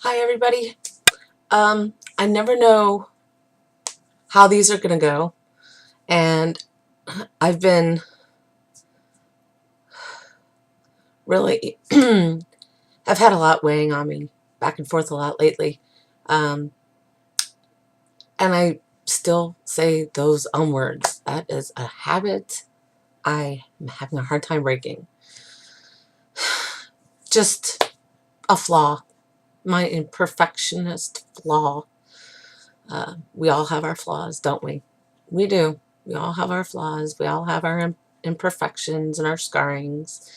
Hi, everybody. I never know how these are going to go, and I've been really have had a lot weighing on me, back and forth a lot lately, um, and I still say those words. That is a habit I am having a hard time breaking. Just a flaw, my imperfectionist flaw. We all have our flaws, don't we? We do. We all have our flaws. We all have our imperfections and our scarrings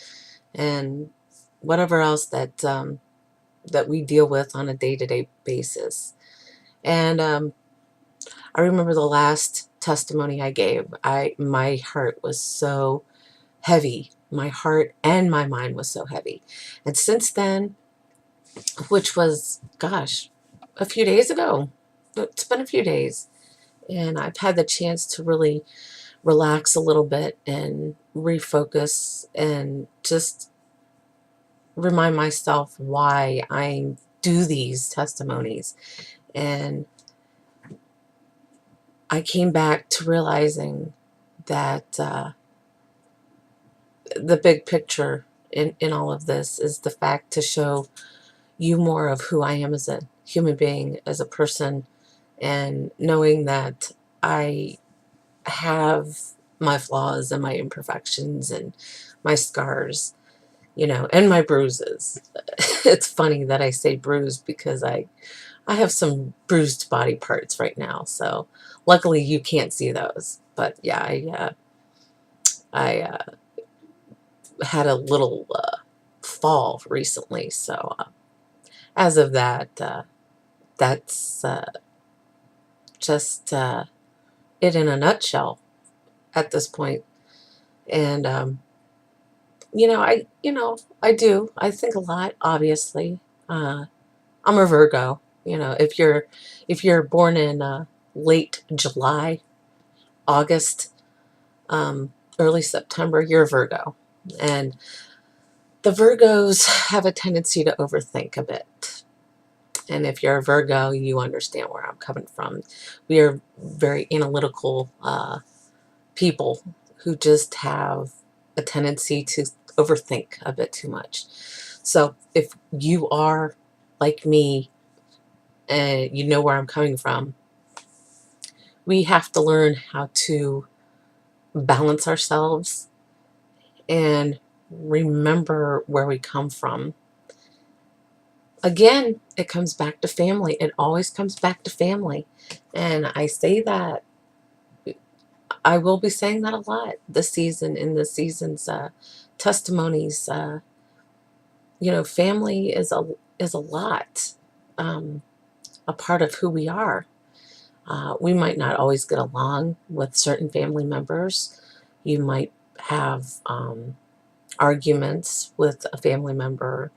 and whatever else that we deal with on a day-to-day basis. And I remember the last testimony I gave. My heart was so heavy. My heart and my mind was so heavy. And since then, which was, gosh, a few days ago, it's been a few days, and I've had the chance to really relax a little bit and refocus and just remind myself why I do these testimonies. And I came back to realizing that the big picture in all of this is the fact to show you more of who I am as a human being, as a person, and knowing that I have my flaws and my imperfections and my scars, and my bruises. It's funny that I say bruised because I have some bruised body parts right now. So luckily you can't see those. But yeah, I had a little fall recently. So as of that, that's just it in a nutshell at this point. And I do. I think a lot. Obviously, I'm a Virgo. If you're born in late July, August, early September, you're a Virgo, and the Virgos have a tendency to overthink a bit. And if you're a Virgo, you understand where I'm coming from. We are very analytical people who just have a tendency to overthink a bit too much. So if you are like me and you know where I'm coming from, we have to learn how to balance ourselves and remember where we come from. Again, it comes back to family. It always comes back to family. And I say that, I will be saying that a lot this season, in the season's testimonies. Family is a lot, um, a part of who we are. We might not always get along with certain family members. You might have arguments with a family member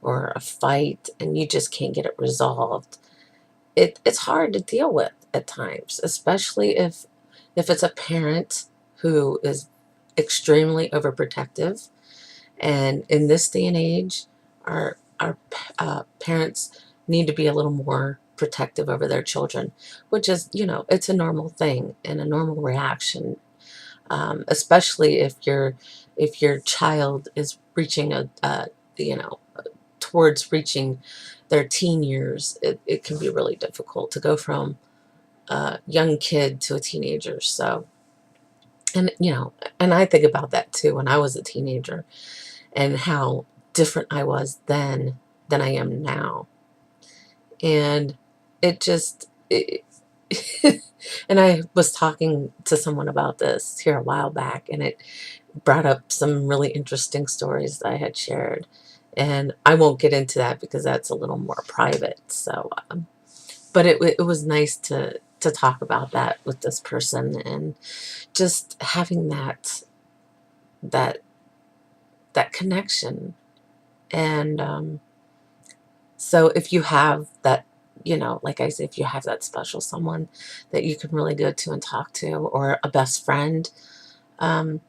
or a fight, and you just can't get it resolved. It's hard to deal with at times, especially if it's a parent who is extremely overprotective. And in this day and age, our parents need to be a little more protective over their children, which is, it's a normal thing and a normal reaction, especially if your child is reaching towards reaching their teen years. It can be really difficult to go from a young kid to a teenager. So, and I think about that too when I was a teenager, and how different I was then than I am now. And it just, and I was talking to someone about this here a while back, and it brought up some really interesting stories that I had shared. And I won't get into that because that's a little more private. So, but it was nice to talk about that with this person, and just having that that connection. And so if you have that, like I said, if you have that special someone that you can really go to and talk to, or a best friend, um,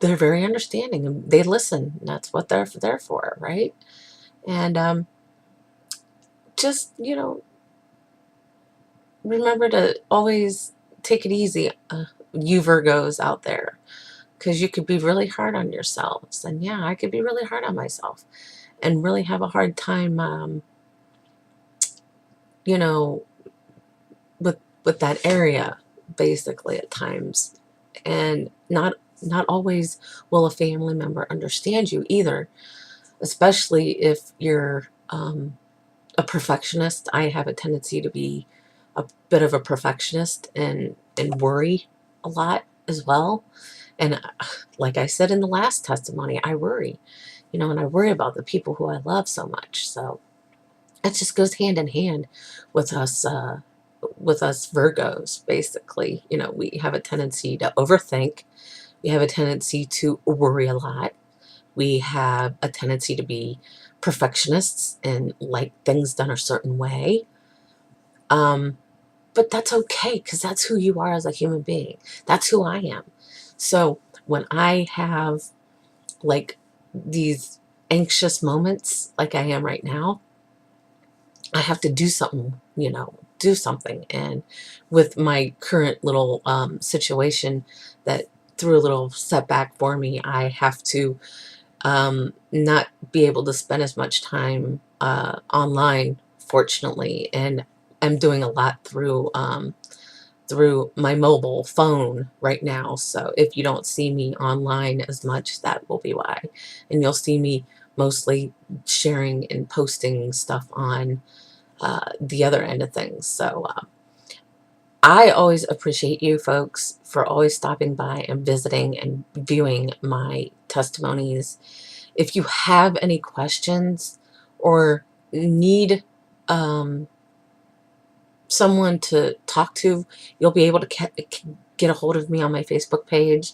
they're very understanding and they listen. And that's what they're there for, right? And just, remember to always take it easy, you Virgos out there, because you could be really hard on yourselves. And yeah, I could be really hard on myself and really have a hard time, you know, with that area, basically at times. And not always will a family member understand you either, especially if you're a perfectionist. I have a tendency to be a bit of a perfectionist and worry a lot as well. And like I said in the last testimony, I worry, and I worry about the people who I love so much. So it just goes hand in hand with us Virgos. Basically, we have a tendency to overthink. We have a tendency to worry a lot. We have a tendency to be perfectionists and like things done a certain way. Um, but that's okay, because that's who you are as a human being. That's who I am. So when I have like these anxious moments like I am right now, I have to do something, do something. And with my current little situation that threw a little setback for me, I have to not be able to spend as much time online, fortunately. And I'm doing a lot through my mobile phone right now. So if you don't see me online as much, that will be why. And you'll see me mostly sharing and posting stuff on the other end of things. So I always appreciate you folks for always stopping by and visiting and viewing my testimonies. If you have any questions or need someone to talk to, you'll be able to get a hold of me on my Facebook page.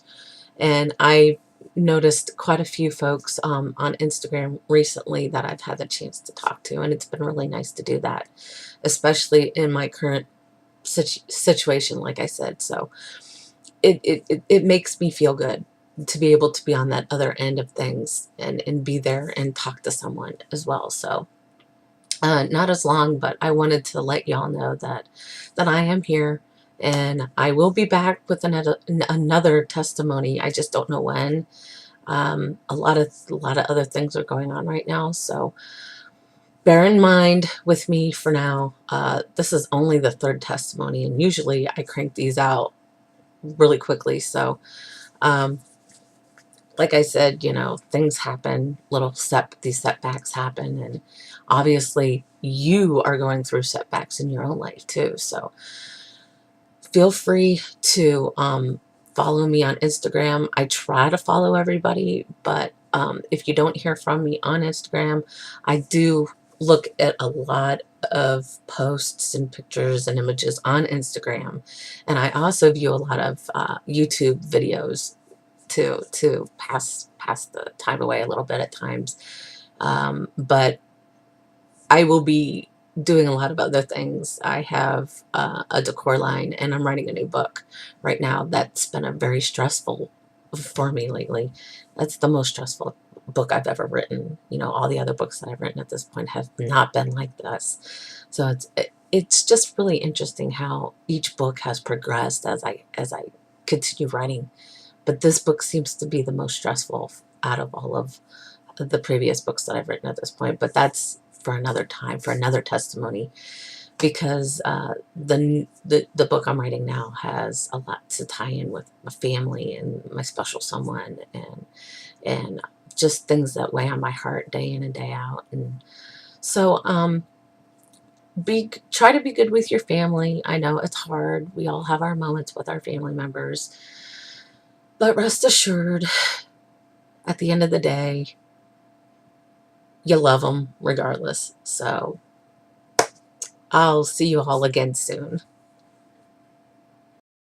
And I noticed quite a few folks on Instagram recently that I've had the chance to talk to, and it's been really nice to do that, especially in my current situation, like I said. So it makes me feel good to be able to be on that other end of things and be there and talk to someone as well. So not as long, but I wanted to let y'all know that I am here, and I will be back with another testimony. I just don't know when. A lot of other things are going on right now, so bear in mind with me for now. This is only the third testimony, and usually I crank these out really quickly. So um, like I said, things happen, these setbacks happen, and obviously you are going through setbacks in your own life too. So feel free to follow me on Instagram. I try to follow everybody, but if you don't hear from me on Instagram, I do look at a lot of posts and pictures and images on Instagram, and I also view a lot of YouTube videos to pass the time away a little bit at times. But I will be doing a lot of other things. I have a decor line, and I'm writing a new book right now. That's been a very stressful for me lately. That's the most stressful book I've ever written. All the other books that I've written at this point have not been like this. So it's just really interesting how each book has progressed as I continue writing. But this book seems to be the most stressful out of all of the previous books that I've written at this point. But that's for another time, for another testimony, because the book I'm writing now has a lot to tie in with my family and my special someone, and just things that weigh on my heart day in and day out. And so try to be good with your family. I know it's hard. We all have our moments with our family members. But rest assured, at the end of the day, you love them regardless. So I'll see you all again soon.